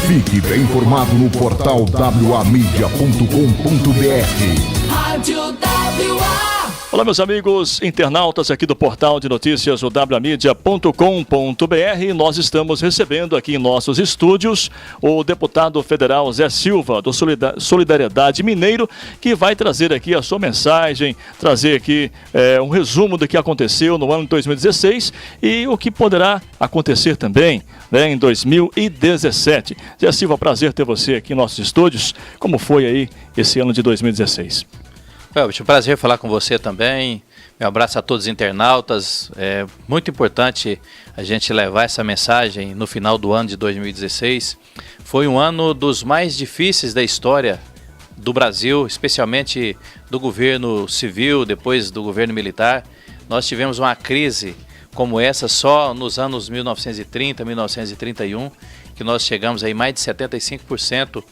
Fique bem informado no portal wamídia.com.br. Rádio WA. Olá, meus amigos internautas aqui do portal de notícias wamídia.com.br. Nós estamos recebendo aqui em nossos estúdios o deputado federal Zé Silva, do Solidariedade Mineiro, que vai trazer aqui a sua mensagem, trazer aqui um resumo do que aconteceu no ano de 2016 e o que poderá acontecer também, né, em 2017. Zé Silva, prazer ter você aqui em nossos estúdios. Como foi aí esse ano de 2016? Elvis, um prazer falar com você também. Meu abraço a todos os internautas. É muito importante a gente levar essa mensagem no final do ano de 2016. Foi um ano dos mais difíceis da história do Brasil, especialmente do governo civil, depois do governo militar. Nós tivemos uma crise como essa só nos anos 1930, 1931, que nós chegamos aí mais de 75%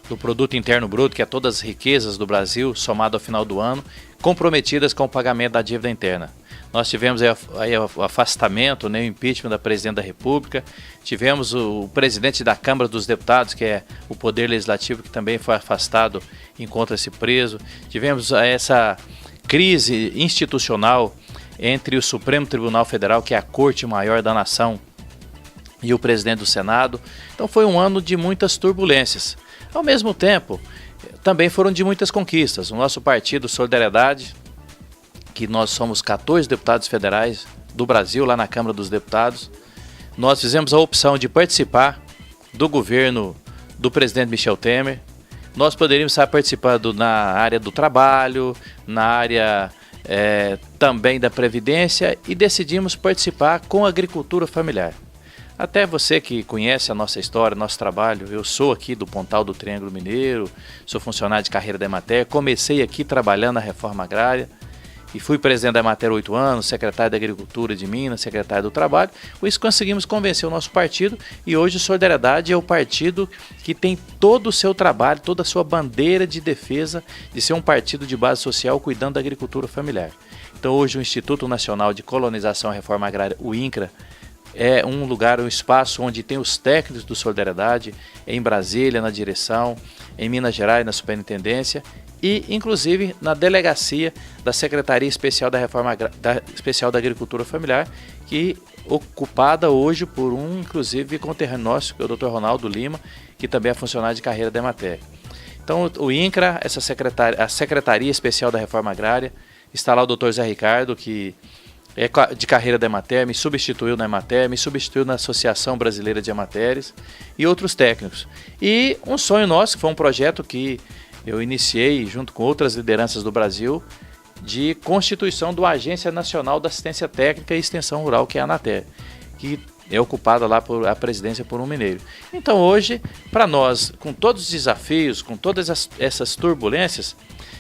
do produto interno bruto, que é todas as riquezas do Brasil, somado ao final do ano, comprometidas com o pagamento da dívida interna. Nós tivemos aí o afastamento, né, o impeachment da presidente da República, tivemos o presidente da Câmara dos Deputados, que é o poder legislativo, que também foi afastado, encontra-se preso, tivemos essa crise institucional entre o Supremo Tribunal Federal, que é a Corte Maior da Nação, e o presidente do Senado. Então foi um ano de muitas turbulências. Ao mesmo tempo, também foram de muitas conquistas. O nosso partido Solidariedade, que nós somos 14 deputados federais do Brasil, lá na Câmara dos Deputados, nós fizemos a opção de participar do governo do presidente Michel Temer. Nós poderíamos estar participando na área do trabalho, na área também da Previdência, e decidimos participar com a agricultura familiar. Até você que conhece a nossa história, nosso trabalho, eu sou aqui do Pontal do Triângulo Mineiro, sou funcionário de carreira da Emater, comecei aqui trabalhando na reforma agrária e fui presidente da Emater 8 anos, secretário da Agricultura de Minas, secretário do Trabalho. Com isso conseguimos convencer o nosso partido e hoje o Solidariedade é o partido que tem todo o seu trabalho, toda a sua bandeira de defesa de ser um partido de base social cuidando da agricultura familiar. Então hoje o Instituto Nacional de Colonização e Reforma Agrária, o INCRA, é um lugar, um espaço onde tem os técnicos do Solidariedade, em Brasília, na direção, em Minas Gerais, na superintendência e, inclusive, na delegacia da Secretaria Especial da Especial da Agricultura Familiar, que ocupada hoje por inclusive, conterrâneo nosso, que é o Dr. Ronaldo Lima, que também é funcionário de carreira da Emater. Então, o INCRA, a Secretaria Especial da Reforma Agrária, está lá o Dr. Zé Ricardo, que é de carreira da Emater, me substituiu na Emater, me substituiu na Associação Brasileira de Emateres e outros técnicos. E um sonho nosso, que foi um projeto que eu iniciei junto com outras lideranças do Brasil, de constituição da Agência Nacional da Assistência Técnica e Extensão Rural, que é a Anater, que é ocupada lá por a presidência por um mineiro. Então hoje, para nós, com todos os desafios, com todas essas turbulências,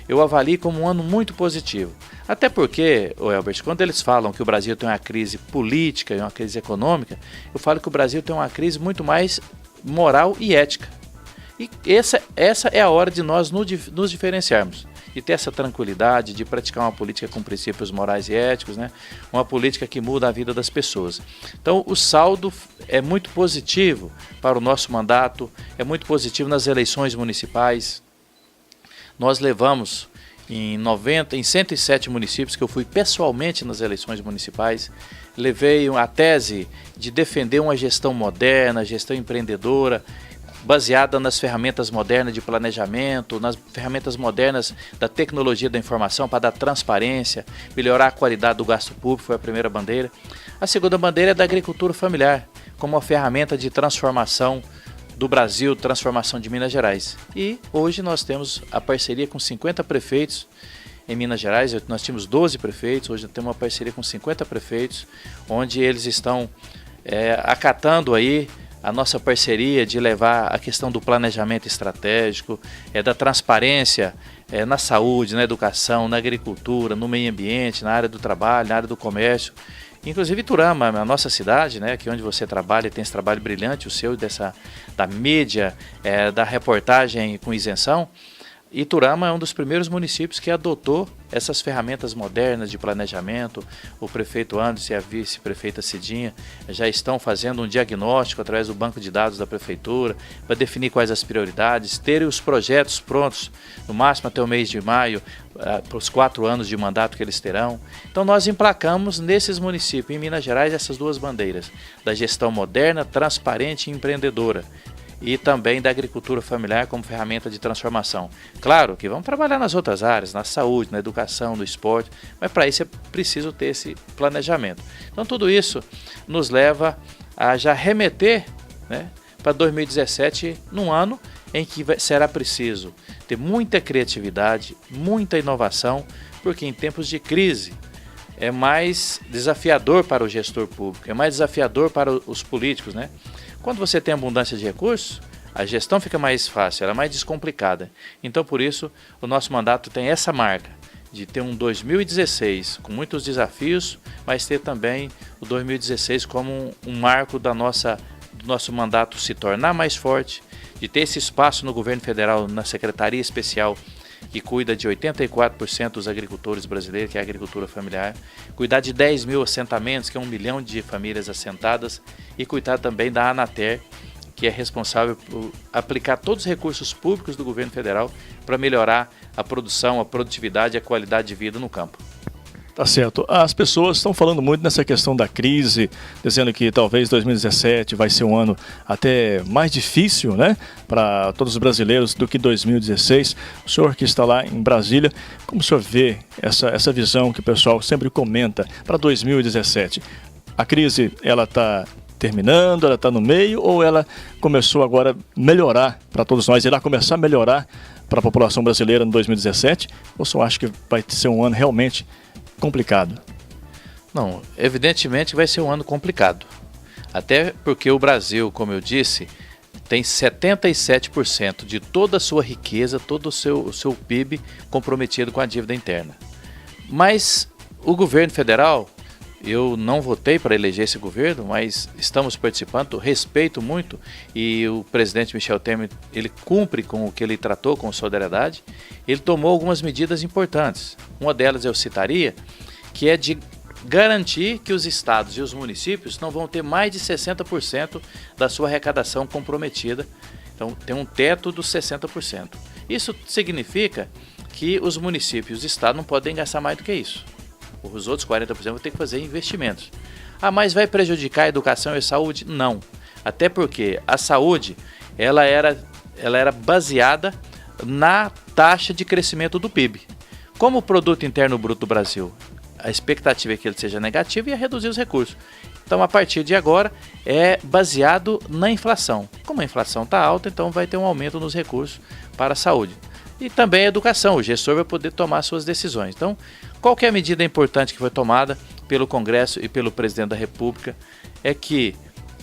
eu avalio como um ano muito positivo. Até porque, Elbert, quando eles falam que o Brasil tem uma crise política e uma crise econômica, eu falo que o Brasil tem uma crise muito mais moral e ética. E essa é a hora de nós nos diferenciarmos, de ter essa tranquilidade, de praticar uma política com princípios morais e éticos, né? Uma política que muda a vida das pessoas. Então o saldo é muito positivo para o nosso mandato, é muito positivo nas eleições municipais. Nós levamos em 107 municípios, que eu fui pessoalmente nas eleições municipais, levei a tese de defender uma gestão moderna, gestão empreendedora, baseada nas ferramentas modernas de planejamento, nas ferramentas modernas da tecnologia da informação para dar transparência, melhorar a qualidade do gasto público, foi a primeira bandeira. A segunda bandeira é da agricultura familiar, como uma ferramenta de transformação do Brasil, transformação de Minas Gerais. E hoje nós temos a parceria com 50 prefeitos em Minas Gerais. Nós tínhamos 12 prefeitos, hoje temos uma parceria com 50 prefeitos, onde eles estão acatando aí a nossa parceria de levar a questão do planejamento estratégico, da transparência na saúde, na educação, na agricultura, no meio ambiente, na área do trabalho, na área do comércio. Inclusive Iturama, a nossa cidade, né, que é onde você trabalha, tem esse trabalho brilhante, o seu, da mídia, da reportagem com isenção. Iturama é um dos primeiros municípios que adotou essas ferramentas modernas de planejamento. O prefeito Anderson e a vice-prefeita Cidinha já estão fazendo um diagnóstico através do banco de dados da prefeitura para definir quais as prioridades, terem os projetos prontos, no máximo até o mês de maio, para os 4 anos de mandato que eles terão. Então nós emplacamos nesses municípios, em Minas Gerais, essas duas bandeiras, da gestão moderna, transparente e empreendedora, e também da agricultura familiar como ferramenta de transformação. Claro que vamos trabalhar nas outras áreas, na saúde, na educação, no esporte, mas para isso é preciso ter esse planejamento. Então tudo isso nos leva a já remeter, né, para 2017, num ano em que será preciso ter muita criatividade, muita inovação, porque em tempos de crise é mais desafiador para o gestor público, é mais desafiador para os políticos, né? Quando você tem abundância de recursos, a gestão fica mais fácil, ela é mais descomplicada. Então, por isso, o nosso mandato tem essa marca de ter um 2016 com muitos desafios, mas ter também o 2016 como um marco do nosso mandato se tornar mais forte, de ter esse espaço no governo federal, na Secretaria Especial, que cuida de 84% dos agricultores brasileiros, que é a agricultura familiar, cuidar de 10 mil assentamentos, que é 1 milhão de famílias assentadas, e cuidar também da Anater, que é responsável por aplicar todos os recursos públicos do governo federal para melhorar a produção, a produtividade e a qualidade de vida no campo. Tá certo. As pessoas estão falando muito nessa questão da crise, dizendo que talvez 2017 vai ser um ano até mais difícil, né, para todos os brasileiros do que 2016. O senhor que está lá em Brasília, como o senhor vê essa visão que o pessoal sempre comenta para 2017? A crise, ela está terminando, ela está no meio, ou ela começou agora a melhorar para todos nós, irá começar a melhorar para a população brasileira no 2017? Ou o senhor acha que vai ser um ano realmente complicado? Não, evidentemente vai ser um ano complicado. Até porque o Brasil, como eu disse, tem 77% de toda a sua riqueza, todo o seu PIB comprometido com a dívida interna. Mas o governo federal, eu não votei para eleger esse governo, mas estamos participando, respeito muito, e o presidente Michel Temer, ele cumpre com o que ele tratou com solidariedade. Ele tomou algumas medidas importantes. Uma delas eu citaria, que é de garantir que os estados e os municípios não vão ter mais de 60% da sua arrecadação comprometida. Então tem um teto dos 60%. Isso significa que os municípios e os estados não podem gastar mais do que isso. Os outros 40% vão ter que fazer investimentos. Ah, mas vai prejudicar a educação e a saúde? Não. Até porque a saúde ela era baseada na taxa de crescimento do PIB. Como o Produto Interno Bruto do Brasil, a expectativa é que ele seja negativo e ia reduzir os recursos. Então, a partir de agora, é baseado na inflação. Como a inflação está alta, então vai ter um aumento nos recursos para a saúde. E também a educação, o gestor vai poder tomar suas decisões. Então, qualquer medida importante que foi tomada pelo Congresso e pelo Presidente da República é que,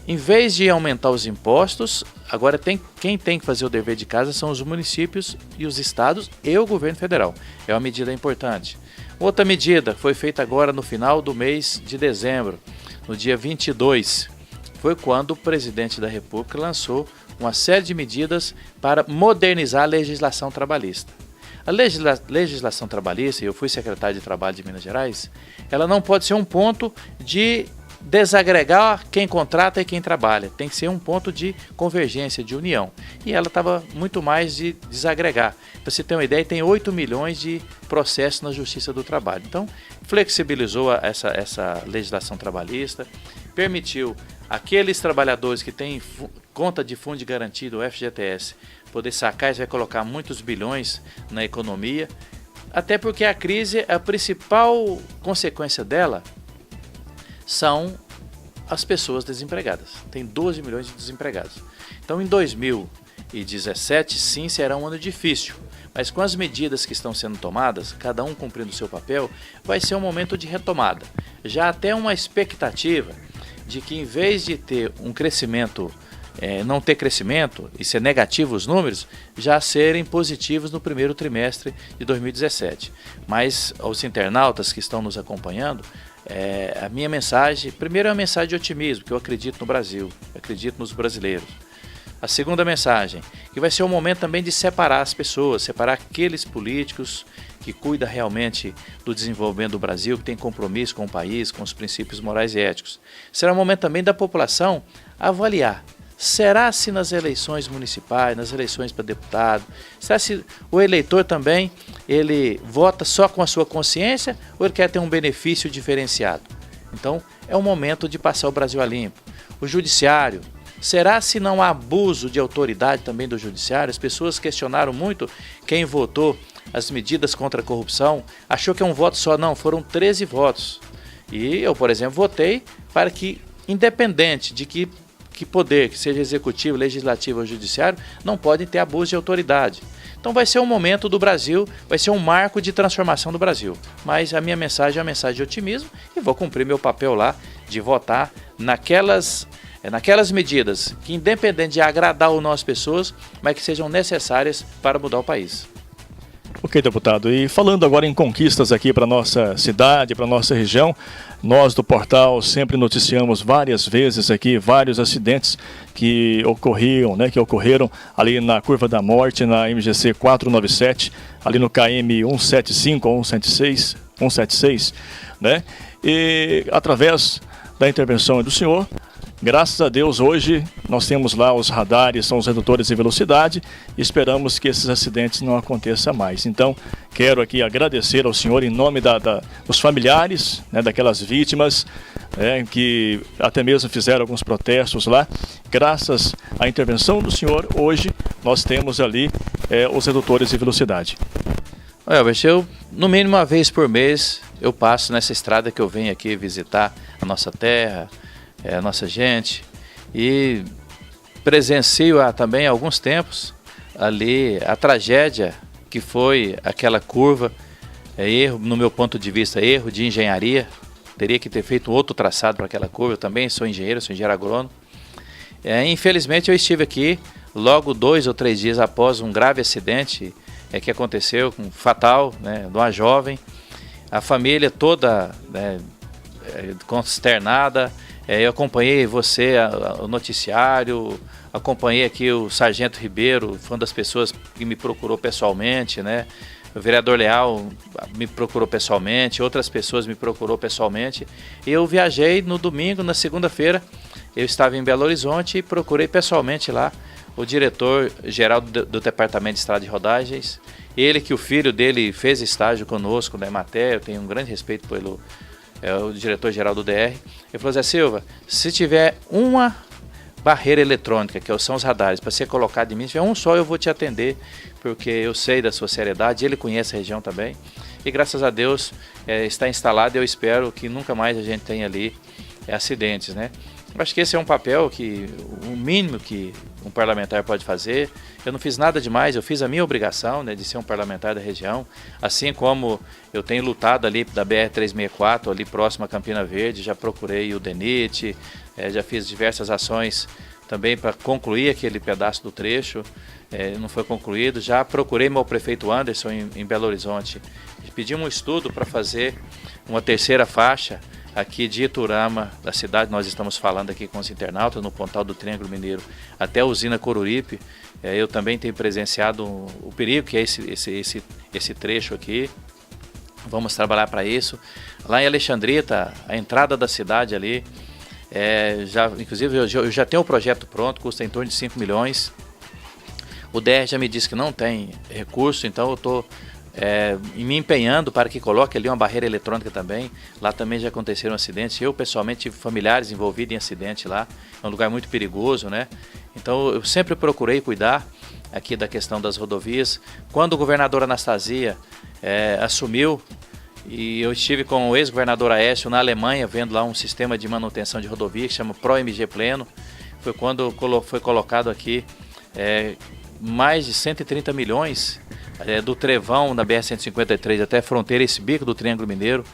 em vez de aumentar os impostos, agora quem tem que fazer o dever de casa são os municípios e os estados e o governo federal. É uma medida importante. Outra medida foi feita agora no final do mês de dezembro, no dia 22. Foi quando o Presidente da República lançou uma série de medidas para modernizar a legislação trabalhista. A legislação trabalhista, e eu fui secretário de Trabalho de Minas Gerais, ela não pode ser um ponto de desagregar quem contrata e quem trabalha. Tem que ser um ponto de convergência, de união. E ela estava muito mais de desagregar. Para você ter uma ideia, tem 8 milhões de processos na Justiça do Trabalho. Então, flexibilizou essa legislação trabalhista, permitiu aqueles trabalhadores que têm conta de fundo de garantia do FGTS poder sacar, isso vai colocar muitos bilhões na economia, até porque a crise, a principal consequência dela são as pessoas desempregadas. Tem 12 milhões de desempregados. Então, em 2017, sim, será um ano difícil, mas com as medidas que estão sendo tomadas, cada um cumprindo o seu papel, vai ser um momento de retomada. Já até uma expectativa de que, em vez de ter um crescimento, não ter crescimento e ser negativo os números, já serem positivos no primeiro trimestre de 2017. Mas aos internautas que estão nos acompanhando, a minha mensagem, primeiro é uma mensagem de otimismo, que eu acredito no Brasil, acredito nos brasileiros. A segunda mensagem, que vai ser um momento também de separar as pessoas, separar aqueles políticos que cuidam realmente do desenvolvimento do Brasil, que tem compromisso com o país, com os princípios morais e éticos. Será um momento também da população avaliar. Será se nas eleições municipais, nas eleições para deputado, será se o eleitor também ele vota só com a sua consciência ou ele quer ter um benefício diferenciado? Então é um momento de passar o Brasil a limpo. O judiciário, será se não há abuso de autoridade também do judiciário? As pessoas questionaram muito quem votou as medidas contra a corrupção, achou que é um voto só, não, foram 13 votos. E eu, por exemplo, votei para que, independente de que poder, que seja executivo, legislativo ou judiciário, não podem ter abuso de autoridade. Então vai ser um momento do Brasil, vai ser um marco de transformação do Brasil. Mas a minha mensagem é uma mensagem de otimismo e vou cumprir meu papel lá de votar naquelas medidas que, independente de agradar ou não as pessoas, mas que sejam necessárias para mudar o país. Ok, deputado. E falando agora em conquistas aqui para nossa cidade, para nossa região, nós do portal sempre noticiamos várias vezes aqui vários acidentes que ocorreram ali na Curva da Morte, na MGC 497, ali no KM 175 ou 176, né? E através da intervenção do senhor, graças a Deus, hoje nós temos lá os radares, são os redutores de velocidade e esperamos que esses acidentes não aconteçam mais. Então, quero aqui agradecer ao senhor em nome dos familiares, né, daquelas vítimas, que até mesmo fizeram alguns protestos lá. Graças à intervenção do senhor, hoje nós temos ali os redutores de velocidade. Eu, no mínimo uma vez por mês, eu passo nessa estrada que eu venho aqui visitar a nossa terra, a nossa gente, e presencio também há alguns tempos ali a tragédia que foi aquela curva, erro, no meu ponto de vista, erro de engenharia, teria que ter feito outro traçado para aquela curva. Eu também sou engenheiro agrônomo. Infelizmente eu estive aqui logo 2 ou 3 dias após um grave acidente que aconteceu, fatal, né, de uma jovem, a família toda consternada. Eu acompanhei o noticiário, acompanhei aqui o Sargento Ribeiro, foi uma das pessoas que me procurou pessoalmente, né? O vereador Leal me procurou pessoalmente, outras pessoas me procurou pessoalmente. E eu viajei no domingo, na segunda-feira, eu estava em Belo Horizonte e procurei pessoalmente lá o diretor-geral do Departamento de Estrada de Rodagens. Ele, que o filho dele fez estágio conosco na Emater, eu tenho um grande respeito pelo o diretor-geral do DR. Ele falou: Zé Silva, se tiver uma barreira eletrônica, que são os radares, para ser colocado em mim, se tiver um só, eu vou te atender, porque eu sei da sua seriedade, ele conhece a região também, e graças a Deus está instalado, e eu espero que nunca mais a gente tenha ali acidentes, né? Eu acho que esse é um papel que, o mínimo que um parlamentar pode fazer. Eu não fiz nada demais, eu fiz a minha obrigação, né, de ser um parlamentar da região, assim como eu tenho lutado ali da BR-364, ali próximo a Campina Verde, já procurei o DENIT, já fiz diversas ações também para concluir aquele pedaço do trecho, não foi concluído. Já procurei meu prefeito Anderson em Belo Horizonte, pedi um estudo para fazer uma terceira faixa aqui de Iturama, da cidade, nós estamos falando aqui com os internautas, no Pontal do Triângulo Mineiro, até a usina Coruripe. Eu também tenho presenciado o perigo que é esse trecho aqui. Vamos trabalhar para isso. Lá em Alexandrita, a entrada da cidade ali, inclusive eu já tenho o projeto pronto, custa em torno de 5 milhões. O DR já me disse que não tem recurso, então eu estou me empenhando para que coloque ali uma barreira eletrônica também. Lá também já aconteceram acidentes. Eu pessoalmente tive familiares envolvidos em acidente lá. É um lugar muito perigoso, né? Então eu sempre procurei cuidar aqui da questão das rodovias. Quando o governador Anastasia assumiu, e eu estive com o ex-governador Aécio na Alemanha, vendo lá um sistema de manutenção de rodovia que chama ProMG Pleno, foi quando foi colocado aqui mais de 130 milhões do Trevão da BR-153 até a fronteira, esse bico do Triângulo Mineiro,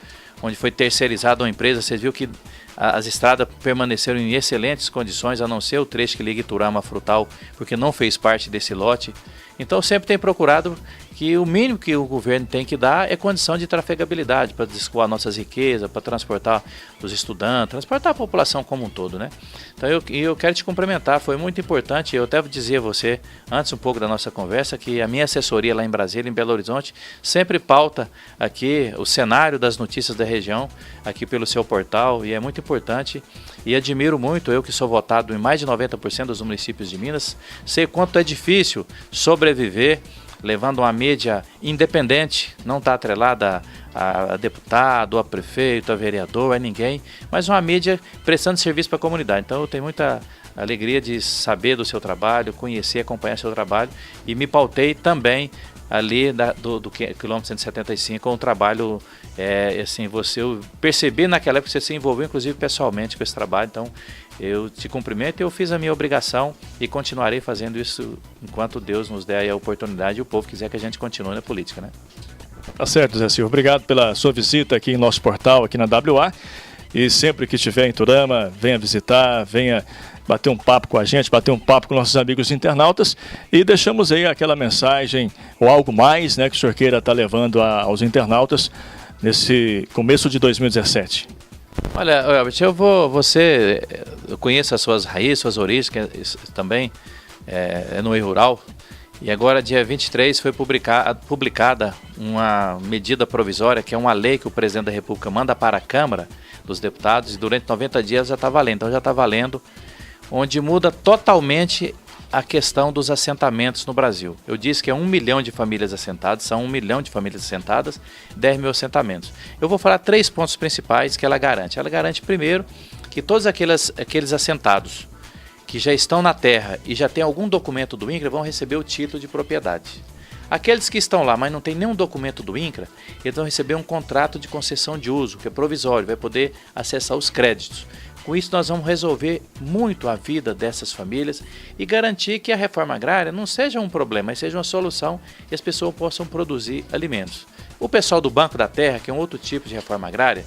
onde foi terceirizada uma empresa. Você viu que as estradas permaneceram em excelentes condições, a não ser o trecho que liga Iturama a Frutal, porque não fez parte desse lote. Então eu sempre tenho procurado que o mínimo que o governo tem que dar é condição de trafegabilidade para escoar nossas riquezas, para transportar os estudantes, transportar a população como um todo, né? Então eu quero te cumprimentar, foi muito importante. Eu até vou dizer a você, antes um pouco da nossa conversa, que a minha assessoria lá em Brasília, em Belo Horizonte, sempre pauta aqui o cenário das notícias da região, aqui pelo seu portal, e é muito importante. E admiro muito, eu que sou votado em mais de 90% dos municípios de Minas, sei quanto é difícil sobreviver levando uma mídia independente, não está atrelada a deputado, a prefeito, a vereador, a ninguém, mas uma mídia prestando serviço para a comunidade. Então eu tenho muita alegria de saber do seu trabalho, conhecer, acompanhar seu trabalho, e me pautei também ali do quilômetro 175 com o trabalho, assim, eu percebi naquela época que você se envolveu inclusive pessoalmente com esse trabalho. Então eu te cumprimento, eu fiz a minha obrigação e continuarei fazendo isso enquanto Deus nos der a oportunidade e o povo quiser que a gente continue na política, né? Tá certo, Zé Silva. Obrigado pela sua visita aqui em nosso portal, aqui na WA. E sempre que estiver em Iturama, venha visitar, venha bater um papo com a gente, bater um papo com nossos amigos internautas, e deixamos aí aquela mensagem ou algo mais, né, que o senhor queira estar levando aos internautas nesse começo de 2017. Olha, Albert, eu conheço as suas raízes, suas origens, que também é no meio rural, e agora dia 23 foi publicada uma medida provisória, que é uma lei que o presidente da República manda para a Câmara dos Deputados, e durante 90 dias já está valendo. Então já está valendo, onde muda totalmente a questão dos assentamentos no Brasil. Eu disse que é 1 milhão de famílias assentadas, são 1 milhão de famílias assentadas, 10 mil assentamentos. Eu vou falar 3 pontos principais que ela garante. Ela garante, primeiro, que todos aqueles assentados que já estão na terra e já têm algum documento do INCRA vão receber o título de propriedade. Aqueles que estão lá, mas não tem nenhum documento do INCRA, eles vão receber um contrato de concessão de uso, que é provisório, vai poder acessar os créditos. Com isso, nós vamos resolver muito a vida dessas famílias e garantir que a reforma agrária não seja um problema, mas seja uma solução e as pessoas possam produzir alimentos. O pessoal do Banco da Terra, que é um outro tipo de reforma agrária,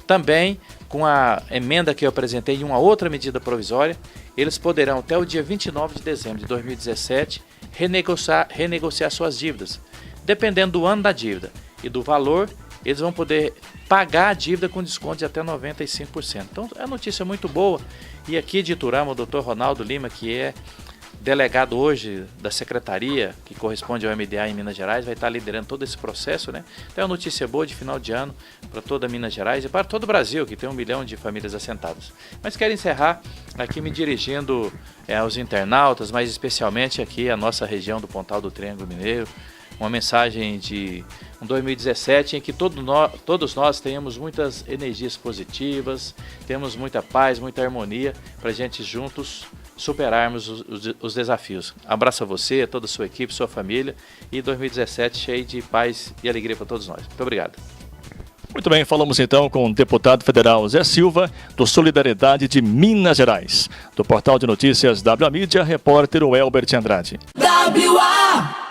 também, com a emenda que eu apresentei em uma outra medida provisória, eles poderão, até o dia 29 de dezembro de 2017, renegociar suas dívidas. Dependendo do ano da dívida e do valor, eles vão poder pagar a dívida com desconto de até 95%. Então é notícia muito boa. E aqui de Iturama, o Dr. Ronaldo Lima, que é delegado hoje da secretaria, que corresponde ao MDA em Minas Gerais, vai estar liderando todo esse processo, né? Então é uma notícia boa de final de ano para toda Minas Gerais e para todo o Brasil, que tem 1 milhão de famílias assentadas. Mas quero encerrar aqui me dirigindo aos internautas, mas especialmente aqui à nossa região do Pontal do Triângulo Mineiro, uma mensagem de um 2017 em que todos nós tenhamos muitas energias positivas, temos muita paz, muita harmonia, para a gente juntos superarmos os desafios. Abraço a você, a toda a sua equipe, sua família, e 2017 cheio de paz e alegria para todos nós. Muito obrigado. Muito bem, falamos então com o deputado federal Zé Silva, do Solidariedade de Minas Gerais. Do portal de notícias WA Mídia, repórter Elbert Andrade. WA